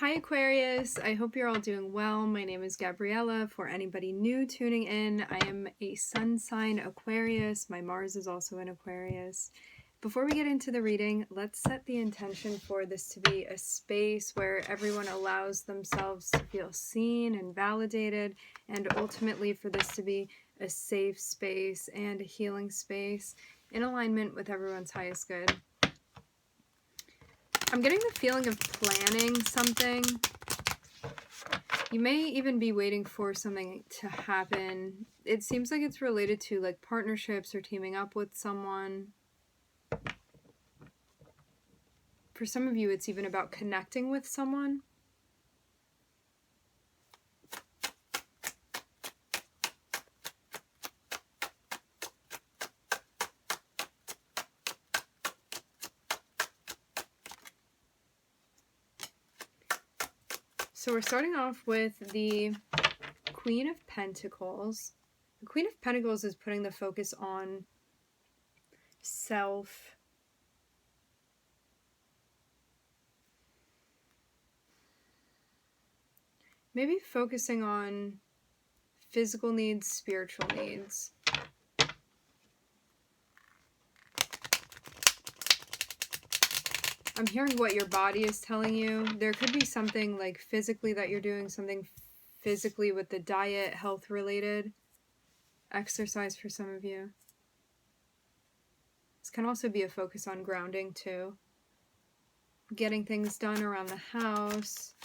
Hi Aquarius, I hope you're all doing well. My name is Gabriella. For anybody new tuning in, I am a sun sign Aquarius. My Mars is also in Aquarius. Before we get into the reading, let's set the intention for this to be a space where everyone allows themselves to feel seen and validated, and ultimately for this to be a safe space and a healing space in alignment with everyone's highest good. I'm getting the feeling of planning something. You may even be waiting for something to happen. It seems like it's related to like partnerships or teaming up with someone. For some of you, it's even about connecting with someone. So we're starting off with the Queen of Pentacles. The Queen of Pentacles is putting the focus on self. Maybe focusing on physical needs, spiritual needs. I'm hearing what your body is telling you. There could be something like physically that you're doing, something physically with the diet, health related, exercise for some of you. This can also be a focus on grounding too. Getting things done around the house.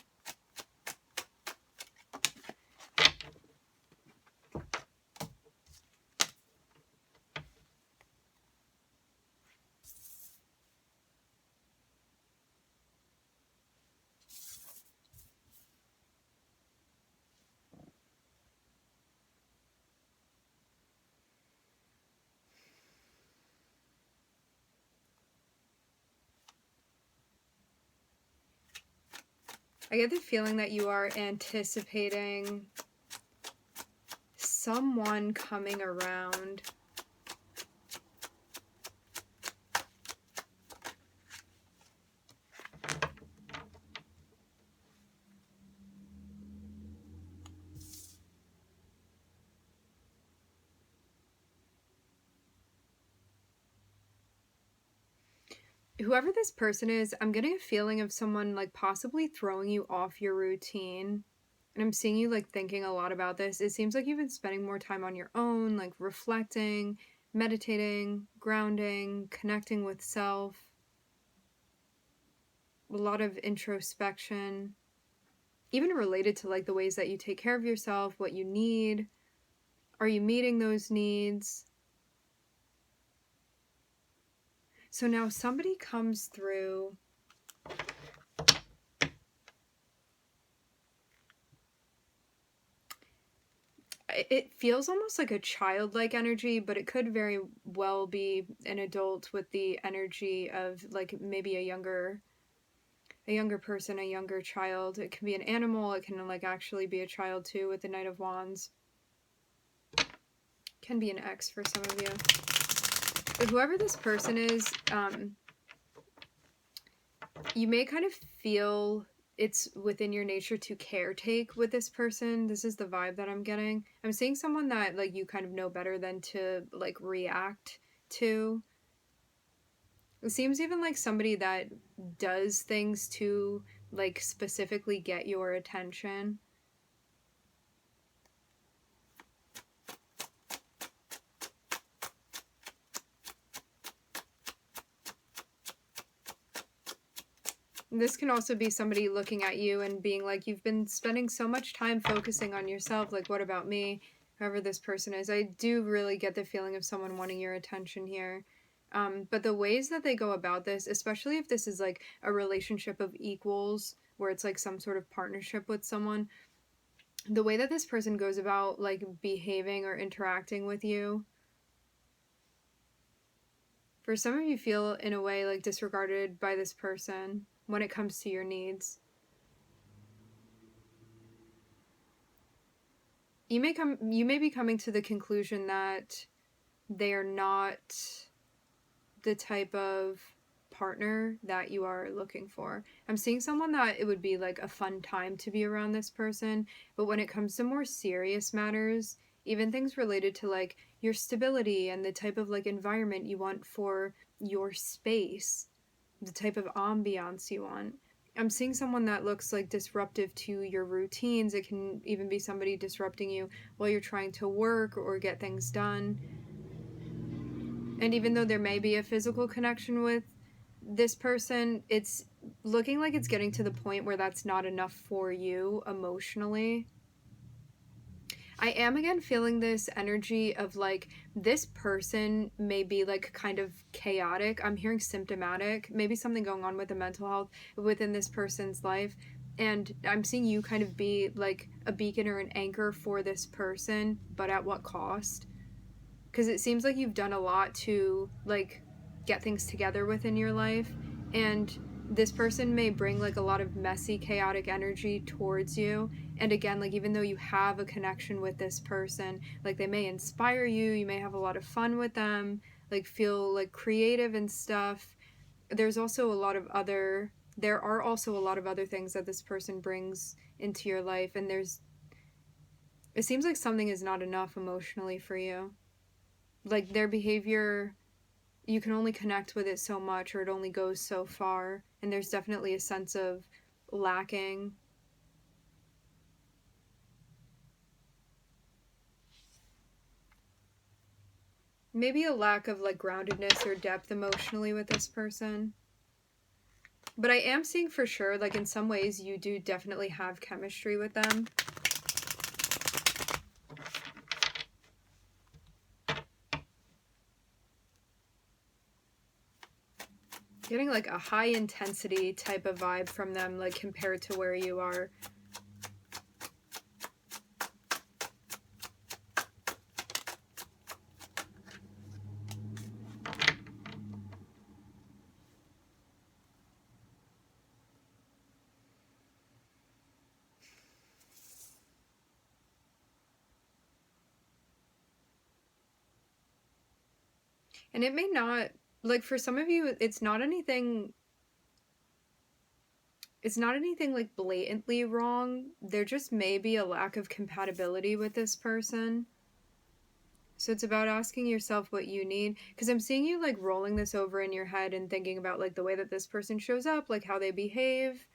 I get the feeling that you are anticipating someone coming around. Whoever this person is, I'm getting a feeling of someone like possibly throwing you off your routine. And I'm seeing you like thinking a lot about this. It seems like you've been spending more time on your own, like reflecting, meditating, grounding, connecting with self. A lot of introspection. Even related to like the ways that you take care of yourself, what you need. Are you meeting those needs? So now somebody comes through. It feels almost like a childlike energy, but it could very well be an adult with the energy of like maybe a younger person, a younger child. It can be an animal. It can like actually be a child too with the Knight of Wands. Can be an ex for some of you. But whoever this person is, you may kind of feel it's within your nature to caretake with this person. This is the vibe that I'm getting. I'm seeing someone that like you kind of know better than to like react to. It seems even like somebody that does things to like specifically get your attention. This can also be somebody looking at you and being like, you've been spending so much time focusing on yourself, like what about me? Whoever this person is. I do really get the feeling of someone wanting your attention here. But the ways that they go about this, especially if this is like a relationship of equals, where it's like some sort of partnership with someone, the way that this person goes about like behaving or interacting with you, for some of you feel in a way like disregarded by this person when it comes to your needs. You may be coming to the conclusion that they are not the type of partner that you are looking for. I'm seeing someone that it would be like a fun time to be around this person, but when it comes to more serious matters, even things related to like your stability and the type of like environment you want for your space, the type of ambiance you want. I'm seeing someone that looks like disruptive to your routines. It can even be somebody disrupting you while you're trying to work or get things done. And even though there may be a physical connection with this person, it's looking like it's getting to the point where that's not enough for you emotionally. I am again feeling this energy of like this person may be like kind of chaotic. I'm hearing symptomatic, maybe something going on with the mental health within this person's life. And I'm seeing you kind of be like a beacon or an anchor for this person, but at what cost? Because it seems like you've done a lot to like get things together within your life, and this person may bring like a lot of messy, chaotic energy towards you. And again, like even though you have a connection with this person, like they may inspire you, you may have a lot of fun with them, like feel like creative and stuff. There are also a lot of other things that this person brings into your life, and it seems like something is not enough emotionally for you. Like their behavior, you can only connect with it so much, or it only goes so far, and there's definitely a sense of lacking. Maybe a lack of like groundedness or depth emotionally with this person. But I am seeing for sure, like in some ways you do definitely have chemistry with them. Getting like a high intensity type of vibe from them, like compared to where you are. And it may not, like for some of you, it's not anything like blatantly wrong. There just may be a lack of compatibility with this person. So it's about asking yourself what you need. Because I'm seeing you like rolling this over in your head and thinking about like the way that this person shows up, like how they behave,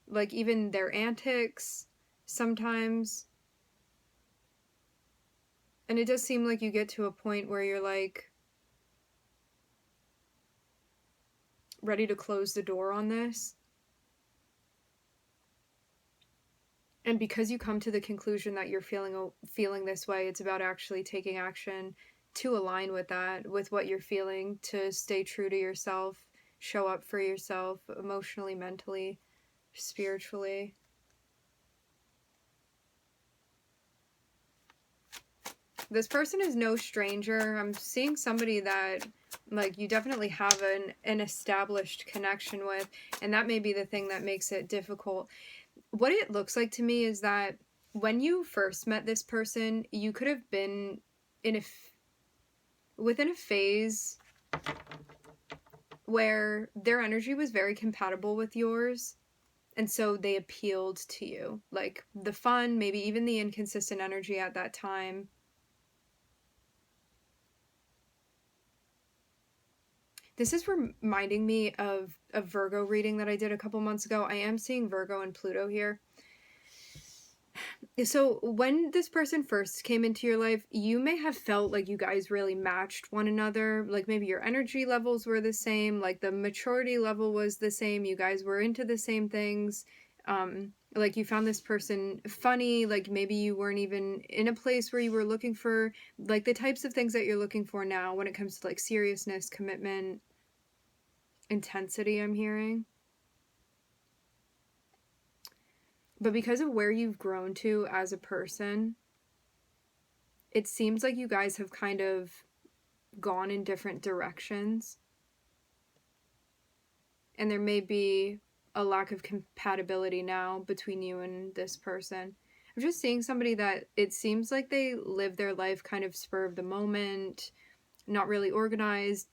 like even their antics sometimes. And it does seem like you get to a point where you're like ready to close the door on this. And because you come to the conclusion that you're feeling this way, it's about actually taking action to align with that, with what you're feeling, to stay true to yourself, show up for yourself emotionally, mentally, spiritually. This person is no stranger. I'm seeing somebody that like you definitely have an established connection with, and that may be the thing that makes it difficult. What it looks like to me is that when you first met this person, you could have been within a phase where their energy was very compatible with yours, and so they appealed to you. Like the fun, maybe even the inconsistent energy at that time. This is reminding me of a Virgo reading that I did a couple months ago. I am seeing Virgo and Pluto here. So when this person first came into your life, you may have felt like you guys really matched one another. Like maybe your energy levels were the same, like the maturity level was the same. You guys were into the same things. Like you found this person funny, like maybe you weren't even in a place where you were looking for like the types of things that you're looking for now when it comes to like seriousness, commitment, intensity, I'm hearing. But because of where you've grown to as a person, it seems like you guys have kind of gone in different directions. And there may be a lack of compatibility now between you and this person. I'm just seeing somebody that it seems like they live their life kind of spur of the moment, not really organized,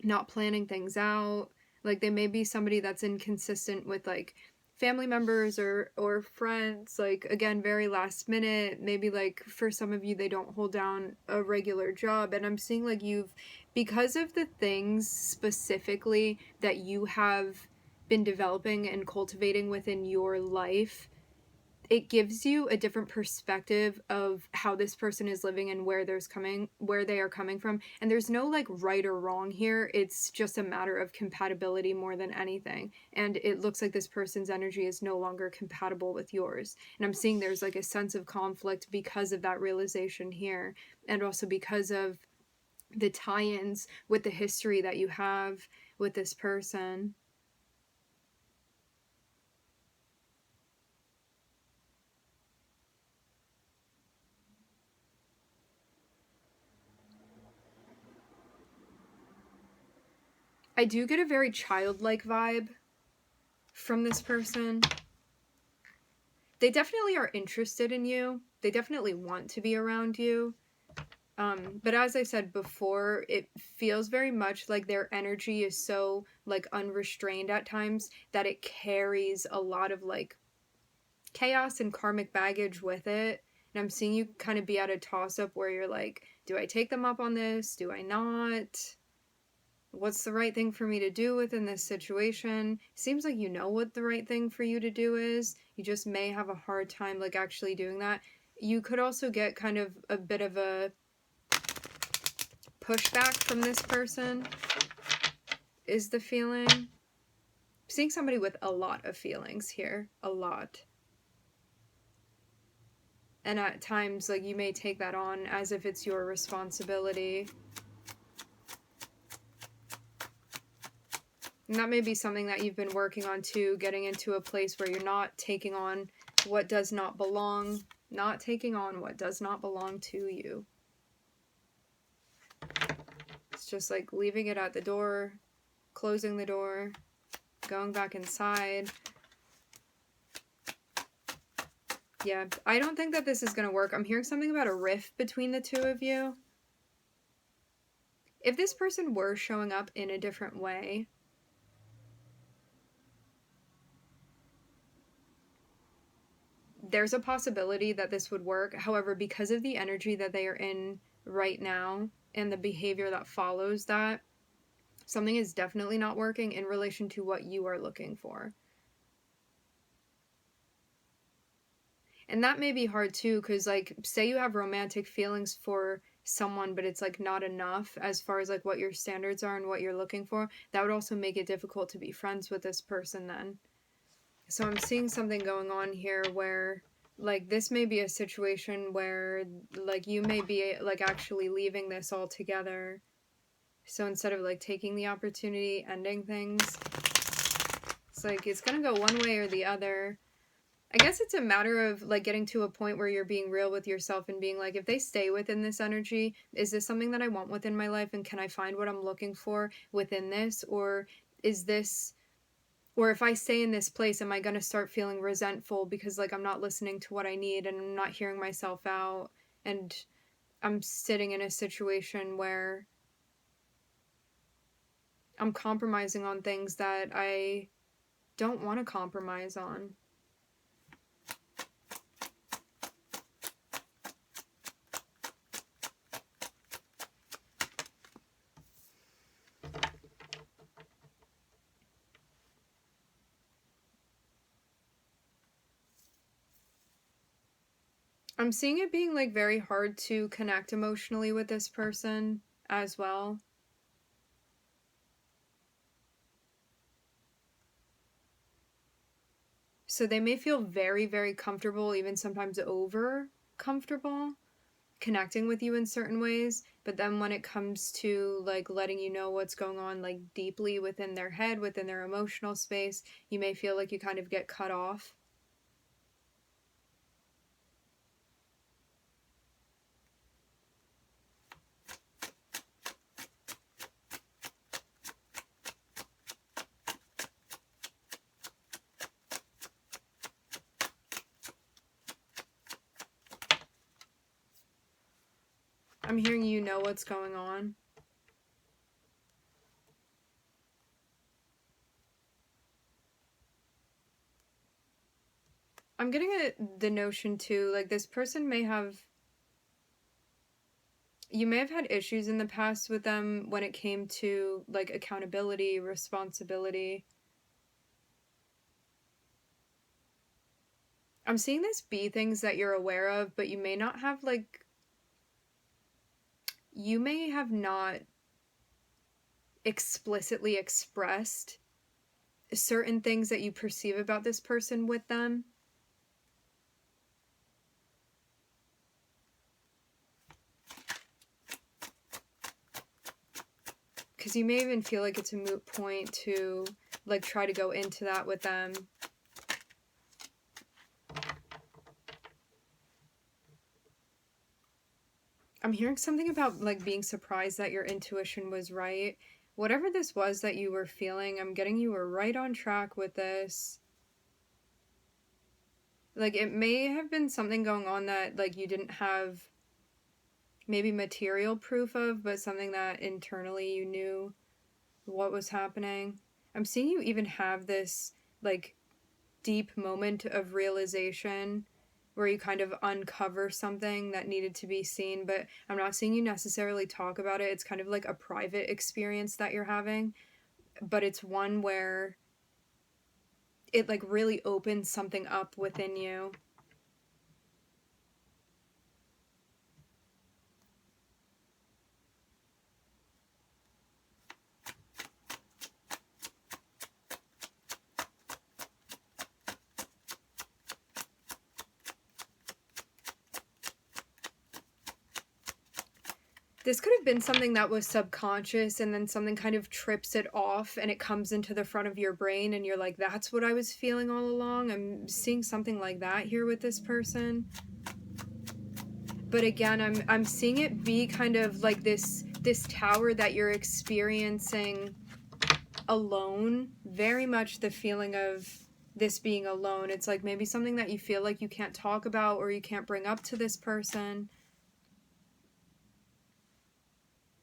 not planning things out. Like they may be somebody that's inconsistent with like family members or friends, like again very last minute. Maybe like for some of you they don't hold down a regular job, and I'm seeing like you've, because of the things specifically that you have been developing and cultivating within your life, it gives you a different perspective of how this person is living and where they are coming from. And there's no like right or wrong here. It's just a matter of compatibility more than anything. And it looks like this person's energy is no longer compatible with yours. And I'm seeing there's like a sense of conflict because of that realization here, and also because of the tie-ins with the history that you have with this person. I do get a very childlike vibe from this person. They definitely are interested in you. They definitely want to be around you. But as I said before, it feels very much like their energy is so like unrestrained at times that it carries a lot of like chaos and karmic baggage with it. And I'm seeing you kind of be at a toss up where you're like, do I take them up on this? Do I not? What's the right thing for me to do within this situation? Seems like you know what the right thing for you to do is. You just may have a hard time like actually doing that. You could also get kind of a bit of a pushback from this person, is the feeling. I'm seeing somebody with a lot of feelings here. A lot. And at times, like, you may take that on as if it's your responsibility. And that may be something that you've been working on too, getting into a place where you're not taking on what does not belong, not taking on what does not belong to you. It's just like leaving it at the door, closing the door, going back inside. Yeah, I don't think that this is going to work. I'm hearing something about a rift between the two of you. If this person were showing up in a different way, there's a possibility that this would work. However, because of the energy that they are in right now and the behavior that follows that, something is definitely not working in relation to what you are looking for. And that may be hard too, because like say you have romantic feelings for someone, but it's like not enough as far as like what your standards are and what you're looking for, that would also make it difficult to be friends with this person then. So I'm seeing something going on here where like this may be a situation where like you may be like actually leaving this all together. So instead of like taking the opportunity, ending things, it's like it's gonna go one way or the other. I guess it's a matter of like getting to a point where you're being real with yourself and being like, if they stay within this energy, is this something that I want within my life, and can I find what I'm looking for within this? Or is this, or if I stay in this place, am I going to start feeling resentful because like I'm not listening to what I need and I'm not hearing myself out, and I'm sitting in a situation where I'm compromising on things that I don't want to compromise on. I'm seeing it being like very hard to connect emotionally with this person as well. So they may feel very, very comfortable, even sometimes over comfortable, connecting with you in certain ways. But then when it comes to like letting you know what's going on like deeply within their head, within their emotional space, you may feel like you kind of get cut off. I'm hearing you know what's going on. I'm getting the notion too, like this person you may have had issues in the past with them when it came to like accountability, responsibility. I'm seeing this be things that you're aware of, but you may not have like, you may have not explicitly expressed certain things that you perceive about this person with them. Because you may even feel like it's a moot point to like try to go into that with them. I'm hearing something about like being surprised that your intuition was right. Whatever this was that you were feeling, I'm getting you were right on track with this. Like it may have been something going on that like you didn't have maybe material proof of, but something that internally you knew what was happening. I'm seeing you even have this like deep moment of realization where you kind of uncover something that needed to be seen, but I'm not seeing you necessarily talk about it. It's kind of like a private experience that you're having, but it's one where it like really opens something up within you. This could have been something that was subconscious and then something kind of trips it off and it comes into the front of your brain and you're like, that's what I was feeling all along. I'm seeing something like that here with this person. But again, I'm seeing it be kind of like this tower that you're experiencing alone. Very much the feeling of this being alone. It's like maybe something that you feel like you can't talk about or you can't bring up to this person.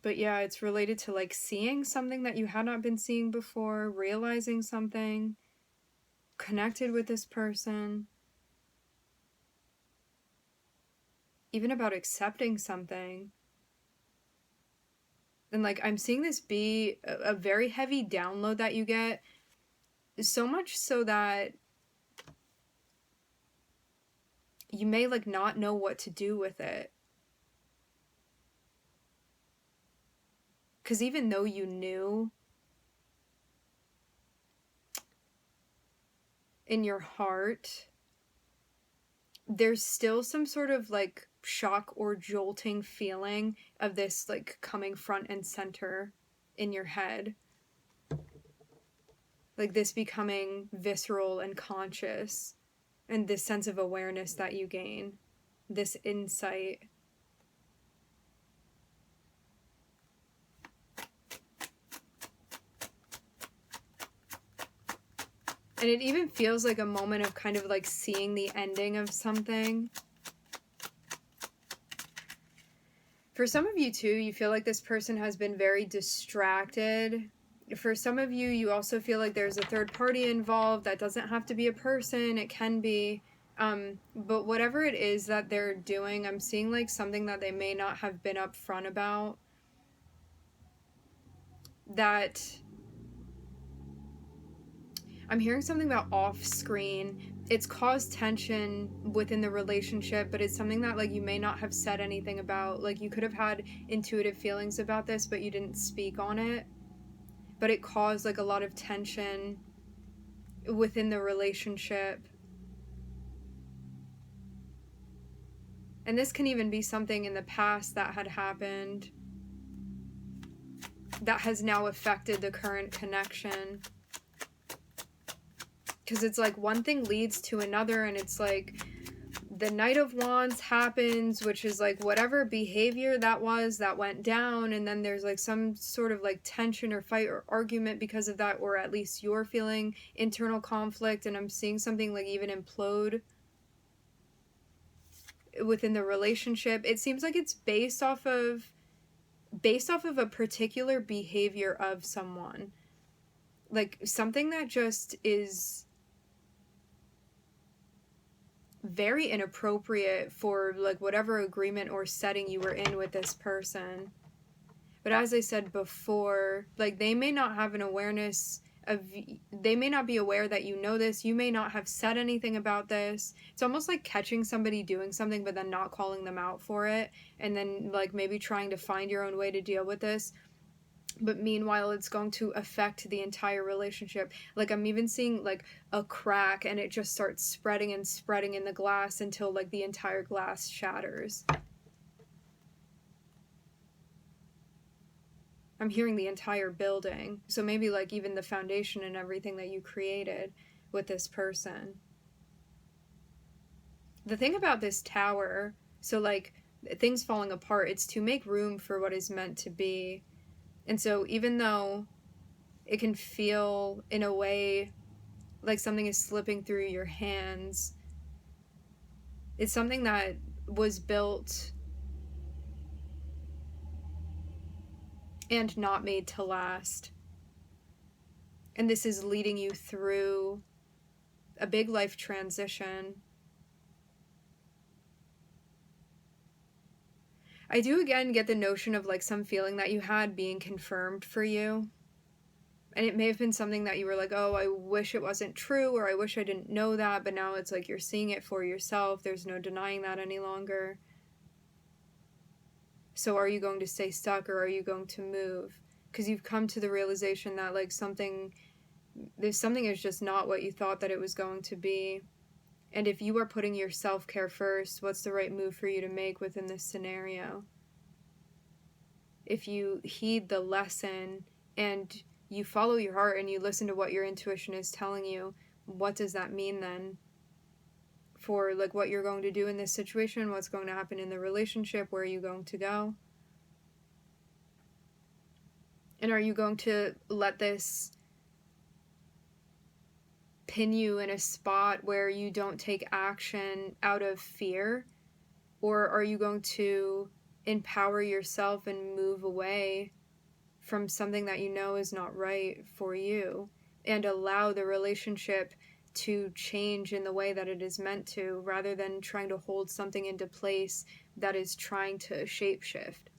But yeah, it's related to like seeing something that you had not been seeing before, realizing something, connected with this person, even about accepting something. And like I'm seeing this be a very heavy download that you get, so much so that you may like not know what to do with it. Because even though you knew in your heart, there's still some sort of like shock or jolting feeling of this like coming front and center in your head. Like this becoming visceral and conscious, and this sense of awareness that you gain, this insight. And it even feels like a moment of kind of like seeing the ending of something. For some of you too, you feel like this person has been very distracted. For some of you, you also feel like there's a third party involved. That doesn't have to be a person. It can be. But whatever it is that they're doing, I'm seeing like something that they may not have been upfront about. That I'm hearing something about off screen. It's caused tension within the relationship, but it's something that like you may not have said anything about. Like you could have had intuitive feelings about this, but you didn't speak on it. But it caused like a lot of tension within the relationship. And this can even be something in the past that had happened that has now affected the current connection. Because it's like one thing leads to another, and it's like the Knight of Wands happens, which is like whatever behavior that was that went down, and then there's like some sort of like tension or fight or argument because of that, or at least you're feeling internal conflict, and I'm seeing something like even implode within the relationship. It seems like it's based off of a particular behavior of someone. Like something that just is very inappropriate for like whatever agreement or setting you were in with this person. But as I said before, like they may not have an awareness of, they may not be aware that you know this. You may not have said anything about this. It's almost like catching somebody doing something but then not calling them out for it, and then like maybe trying to find your own way to deal with this. But meanwhile, it's going to affect the entire relationship. Like I'm even seeing like a crack, and it just starts spreading and spreading in the glass until like the entire glass shatters. I'm hearing the entire building. So maybe like even the foundation and everything that you created with this person. The thing about this tower, so like things falling apart, it's to make room for what is meant to be. And so even though it can feel in a way like something is slipping through your hands, it's something that was built and not made to last. And this is leading you through a big life transition. I do again get the notion of like some feeling that you had being confirmed for you. And it may have been something that you were like, oh, I wish it wasn't true, or I wish I didn't know that, but now it's like you're seeing it for yourself. There's no denying that any longer. So are you going to stay stuck, or are you going to move? Because you've come to the realization that like something is just not what you thought that it was going to be. And if you are putting your self-care first, what's the right move for you to make within this scenario? If you heed the lesson and you follow your heart and you listen to what your intuition is telling you, what does that mean then for like what you're going to do in this situation? What's going to happen in the relationship? Where are you going to go? And are you going to let this pin you in a spot where you don't take action out of fear? Or are you going to empower yourself and move away from something that you know is not right for you, and allow the relationship to change in the way that it is meant to, rather than trying to hold something into place that is trying to shapeshift?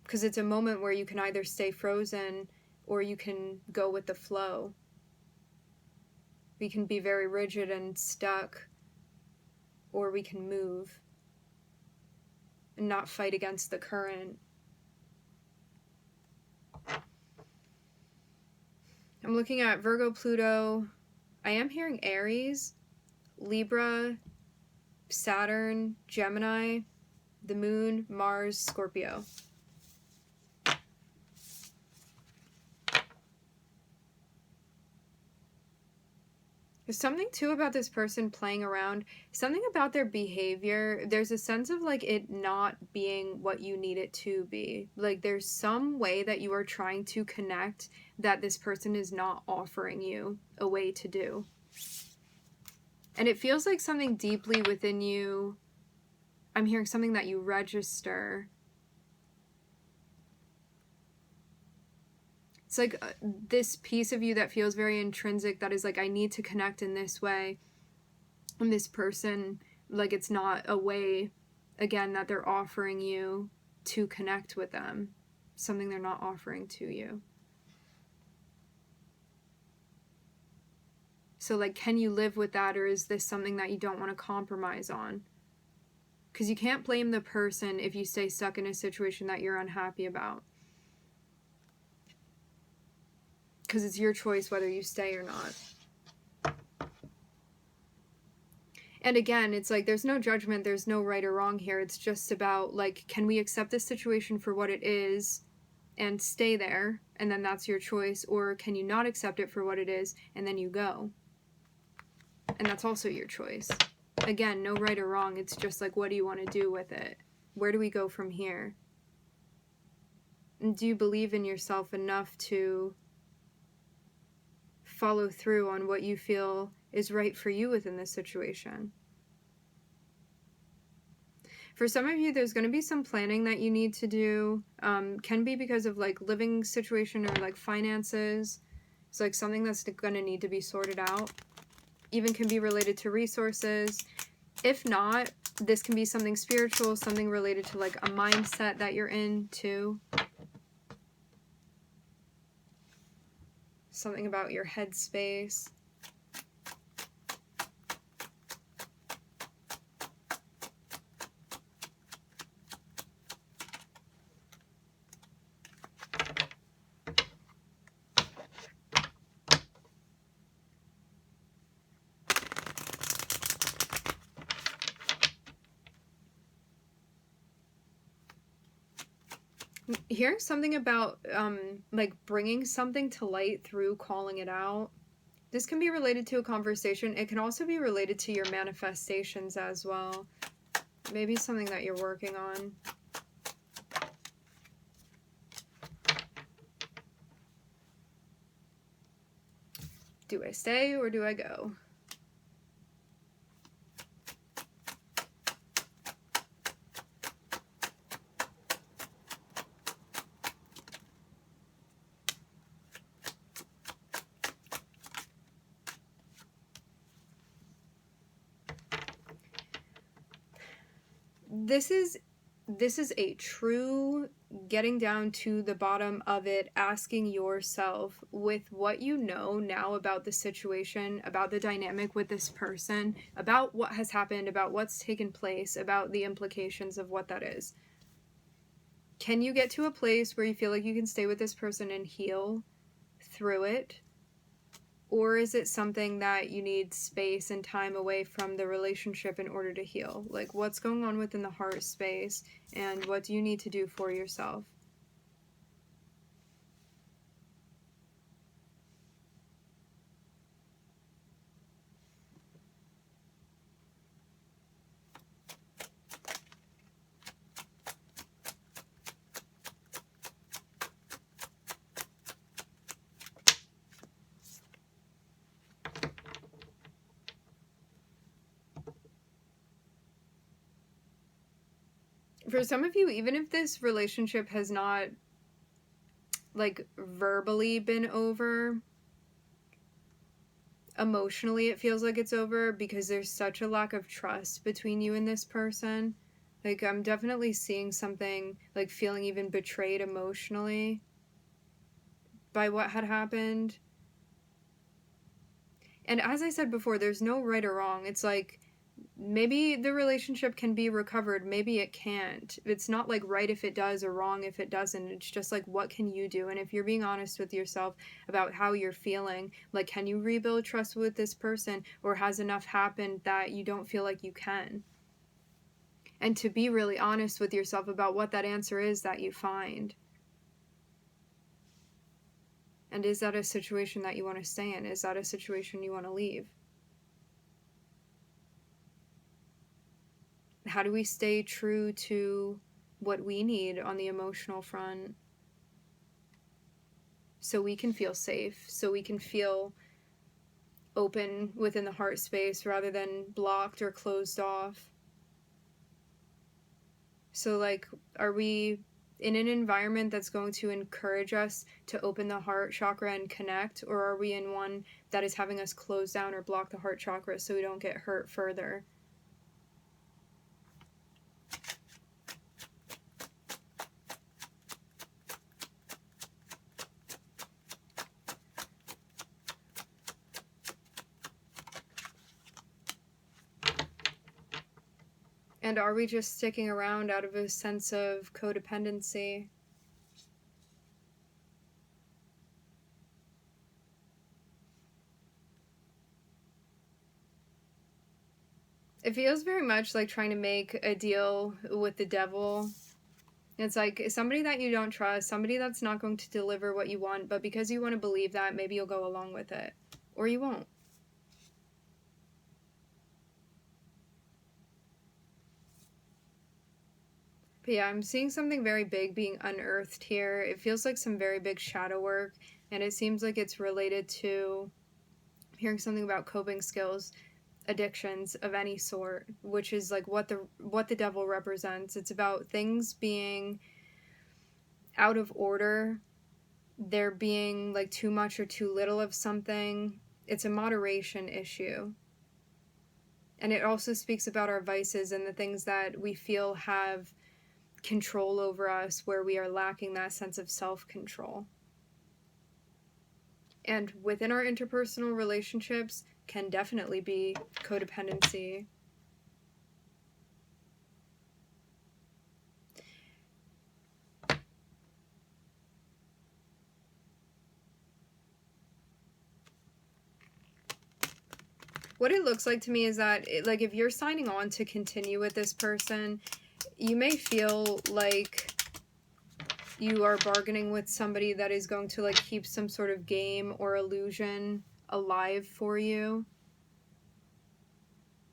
Because it's a moment where you can either stay frozen or you can go with the flow. We can be very rigid and stuck, or we can move and not fight against the current. I'm looking at Virgo, Pluto. I am hearing Aries, Libra, Saturn, Gemini, the Moon, Mars, Scorpio. There's something too about this person playing around, something about their behavior. There's a sense of like it not being what you need it to be. Like there's some way that you are trying to connect that this person is not offering you a way to do. And it feels like something deeply within you. I'm hearing something that you register. It's like this piece of you that feels very intrinsic, that is like, I need to connect in this way. And this person, like it's not a way, again, that they're offering you to connect with them. Something they're not offering to you. So like, can you live with that, or is this something that you don't want to compromise on? Because you can't blame the person if you stay stuck in a situation that you're unhappy about. Because it's your choice whether you stay or not. And again, it's like there's no judgment, there's no right or wrong here. It's just about like, can we accept this situation for what it is and stay there, and then that's your choice, or can you not accept it for what it is and then you go? And that's also your choice. Again, no right or wrong. It's just like, what do you want to do with it? Where do we go from here? And do you believe in yourself enough to follow through on what you feel is right for you within this situation? For some of you, there's going to be some planning that you need to do. Can be because of like living situation or like finances. It's like something that's going to need to be sorted out. Even can be related to resources. If not, this can be something spiritual, something related to like a mindset that you're in too. Something about your headspace. Hearing something about like bringing something to light through calling it out. This can be related to a conversation. It can also be related to your manifestations as well. Maybe something that you're working on. Do I stay or do I go? This is a true getting down to the bottom of it, asking yourself with what you know now about the situation, about the dynamic with this person, about what has happened, about what's taken place, about the implications of what that is. Can you get to a place where you feel like you can stay with this person and heal through it? Or is it something that you need space and time away from the relationship in order to heal? Like, what's going on within the heart space, and what do you need to do for yourself? For some of you, even if this relationship has not, like, verbally been over, emotionally it feels like it's over because there's such a lack of trust between you and this person. Like, I'm definitely seeing something, like, feeling even betrayed emotionally by what had happened. And as I said before, there's no right or wrong. It's like, maybe the relationship can be recovered, maybe it can't. It's not like right if it does or wrong if it doesn't. It's just like, what can you do? And if you're being honest with yourself about how you're feeling, like, can you rebuild trust with this person, or has enough happened that you don't feel like you can? And to be really honest with yourself about what that answer is that you find. And is that a situation that you want to stay in? Is that a situation you want to leave? How do we stay true to what we need on the emotional front so we can feel safe, so we can feel open within the heart space rather than blocked or closed off? So, like, are we in an environment that's going to encourage us to open the heart chakra and connect, or are we in one that is having us close down or block the heart chakra so we don't get hurt further? And are we just sticking around out of a sense of codependency? It feels very much like trying to make a deal with the devil. It's like somebody that you don't trust, somebody that's not going to deliver what you want, but because you want to believe that, maybe you'll go along with it. Or you won't. But yeah, I'm seeing something very big being unearthed here. It feels like some very big shadow work, and it seems like it's related to hearing something about coping skills, addictions of any sort, which is like what the devil represents. It's about things being out of order there being like too much or too little of something. It's a moderation issue. And it also speaks about our vices and the things that we feel have control over us, where we are lacking that sense of self-control. And within our interpersonal relationships can definitely be codependency. What it looks like to me is that, like, if you're signing on to continue with this person, you may feel like you are bargaining with somebody that is going to, like, keep some sort of game or illusion alive for you.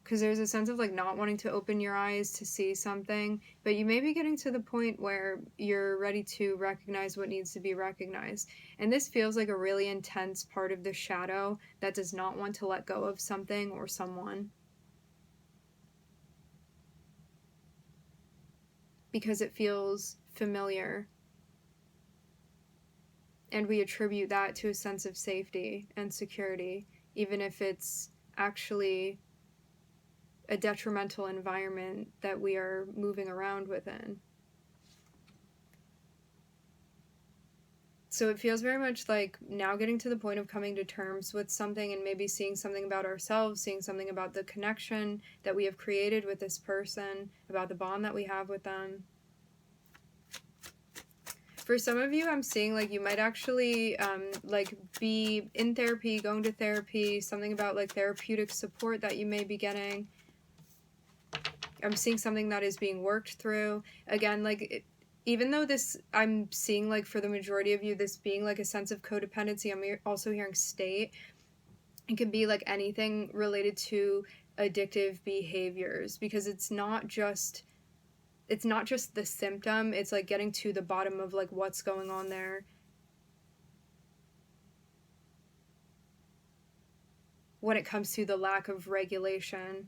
Because there's a sense of, like, not wanting to open your eyes to see something, but you may be getting to the point where you're ready to recognize what needs to be recognized. And this feels like a really intense part of the shadow that does not want to let go of something or someone, because it feels familiar. And we attribute that to a sense of safety and security, even if it's actually a detrimental environment that we are moving around within. So it feels very much like now getting to the point of coming to terms with something, and maybe seeing something about ourselves, seeing something about the connection that we have created with this person, about the bond that we have with them. For some of you, I'm seeing like you might actually like be in therapy, going to therapy, something about like therapeutic support that you may be getting. I'm seeing something that is being worked through. Again, like, even though this, I'm seeing like for the majority of you, this being like a sense of codependency, I'm also hearing state. It can be like anything related to addictive behaviors, because it's not just the symptom, it's like getting to the bottom of like what's going on there. When it comes to the lack of regulation.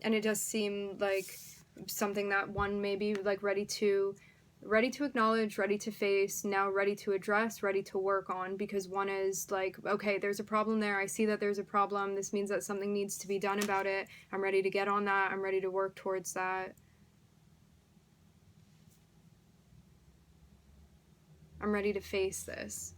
And it does seem like something that one may be like ready to acknowledge, ready to face, now ready to address, ready to work on, because one is like, okay, there's a problem there, I see that there's a problem, this means that something needs to be done about it, I'm ready to get on that, I'm ready to work towards that, I'm ready to face this.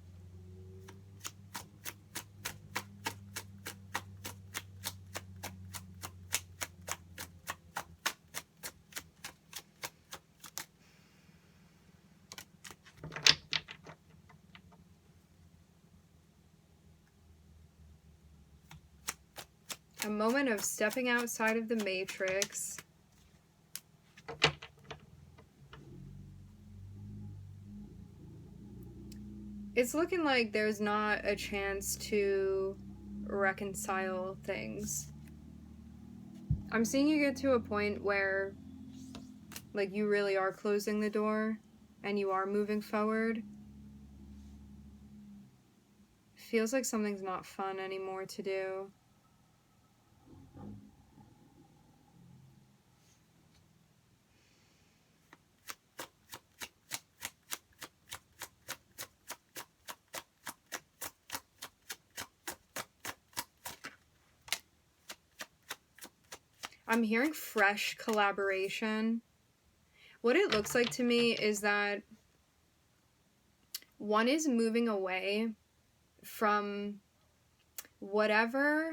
A moment of stepping outside of the matrix. It's looking like there's not a chance to reconcile things. I'm seeing you get to a point where like you really are closing the door and you are moving forward. Feels like something's not fun anymore to do. I'm hearing fresh collaboration. What it looks like to me is that one is moving away from whatever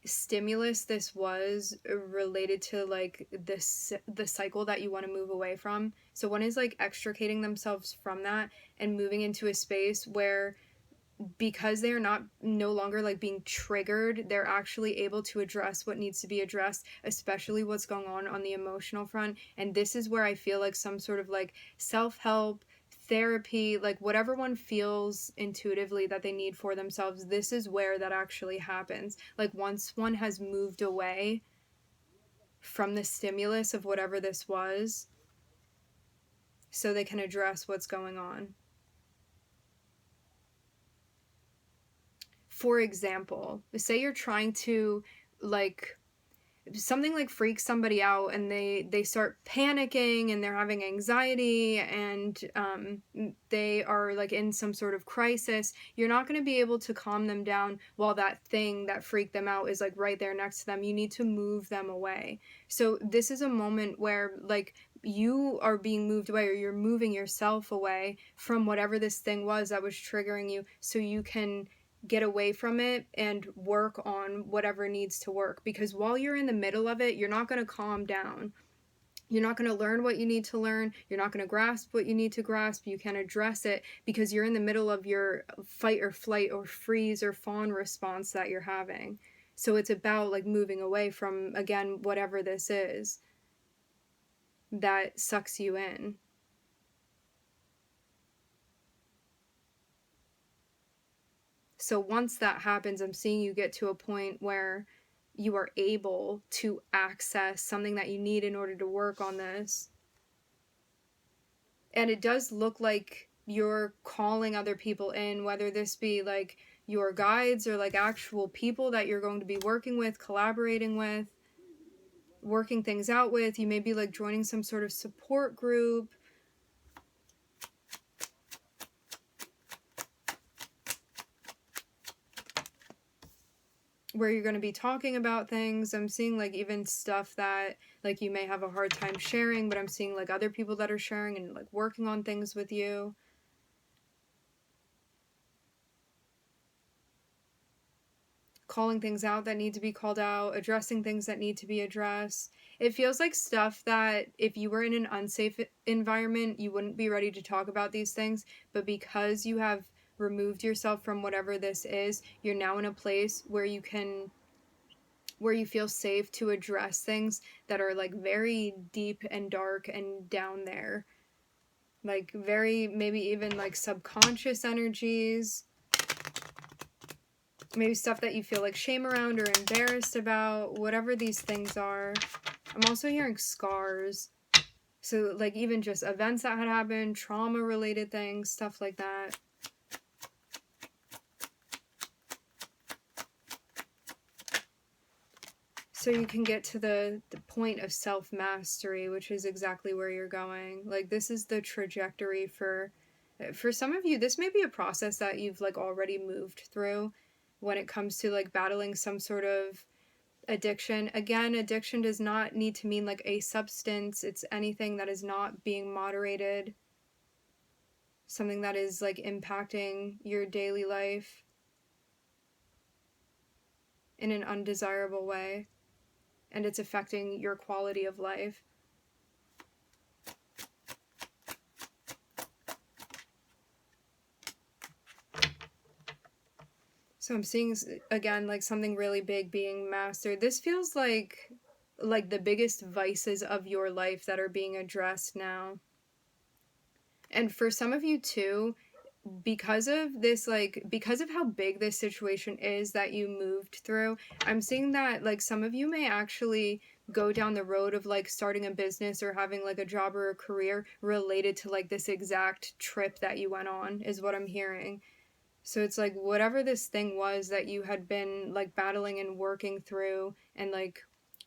stimulus this was related to like the cycle that you want to move away from. So one is like extricating themselves from that and moving into a space where, because they are no longer like being triggered, they're actually able to address what needs to be addressed, especially what's going on the emotional front. And this is where I feel like some sort of like self-help, therapy, like whatever one feels intuitively that they need for themselves, this is where that actually happens. Like once one has moved away from the stimulus of whatever this was, so they can address what's going on. For example, say you're trying to like something like freaks somebody out and they start panicking and they're having anxiety and they are like in some sort of crisis, you're not going to be able to calm them down while that thing that freaked them out is like right there next to them. You need to move them away. So this is a moment where like you are being moved away, or you're moving yourself away from whatever this thing was that was triggering you, so you can get away from it and work on whatever needs to work. Because while you're in the middle of it, you're not going to calm down. You're not going to learn what you need to learn. You're not going to grasp what you need to grasp. You can address it because you're in the middle of your fight or flight or freeze or fawn response that you're having. So it's about like moving away from, again, whatever this is that sucks you in. So once that happens, I'm seeing you get to a point where you are able to access something that you need in order to work on this. And it does look like you're calling other people in, whether this be like your guides or like actual people that you're going to be working with, collaborating with, working things out with. You may be like joining some sort of support group. Where you're going to be talking about things. I'm seeing like even stuff that like you may have a hard time sharing, but I'm seeing like other people that are sharing and like working on things with you. Calling things out that need to be called out, addressing things that need to be addressed. It feels like stuff that if you were in an unsafe environment, you wouldn't be ready to talk about these things, but because you have removed yourself from whatever this is, you're now in a place where you feel safe to address things that are like very deep and dark and down there. Like very, maybe even like subconscious energies. Maybe stuff that you feel like shame around or embarrassed about, whatever these things are. I'm also hearing scars. So like even just events that had happened, trauma related things, stuff like that. So you can get to the point of self-mastery, which is exactly where you're going. Like this is the trajectory for some of you. This may be a process that you've like already moved through when it comes to like battling some sort of addiction. Again, addiction does not need to mean like a substance. It's anything that is not being moderated. Something that is like impacting your daily life in an undesirable way. And it's affecting your quality of life. So I'm seeing, again, like something really big being mastered. This feels like the biggest vices of your life that are being addressed now. And for some of you too, because of this, like, because of how big this situation is that you moved through, I'm seeing that, like, some of you may actually go down the road of, like, starting a business or having, like, a job or a career related to, like, this exact trip that you went on, is what I'm hearing. So it's, like, whatever this thing was that you had been, like, battling and working through and, like,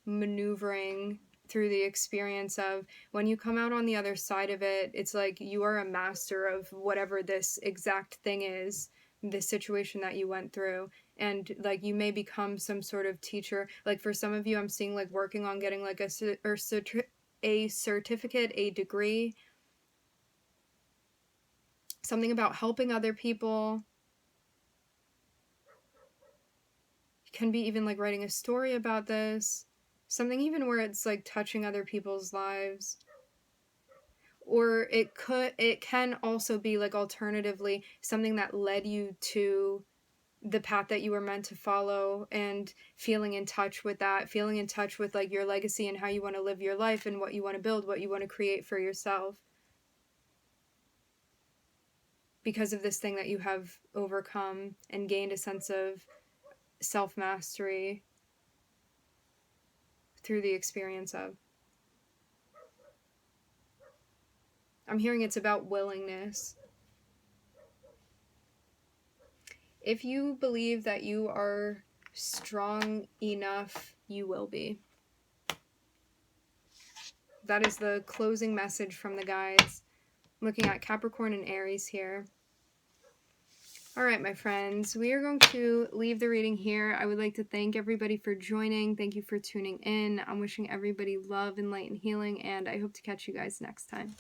maneuvering through the experience of, when you come out on the other side of it, it's like you are a master of whatever this exact thing is, this situation that you went through. And like you may become some sort of teacher. Like for some of you, I'm seeing like working on getting like a certificate, a degree, something about helping other people. You can be even like writing a story about this, something even where it's like touching other people's lives. Or it can also be like alternatively something that led you to the path that you were meant to follow, and feeling in touch with that, feeling in touch with like your legacy and how you want to live your life and what you want to build, what you want to create for yourself, because of this thing that you have overcome and gained a sense of self-mastery through the experience of. I'm hearing it's about willingness. If you believe that you are strong enough, you will be. that is the closing message from the guides. I'm looking at Capricorn and Aries here. All right, my friends, we are going to leave the reading here. I would like to thank everybody for joining. Thank you for tuning in. I'm wishing everybody love and light and healing, and I hope to catch you guys next time.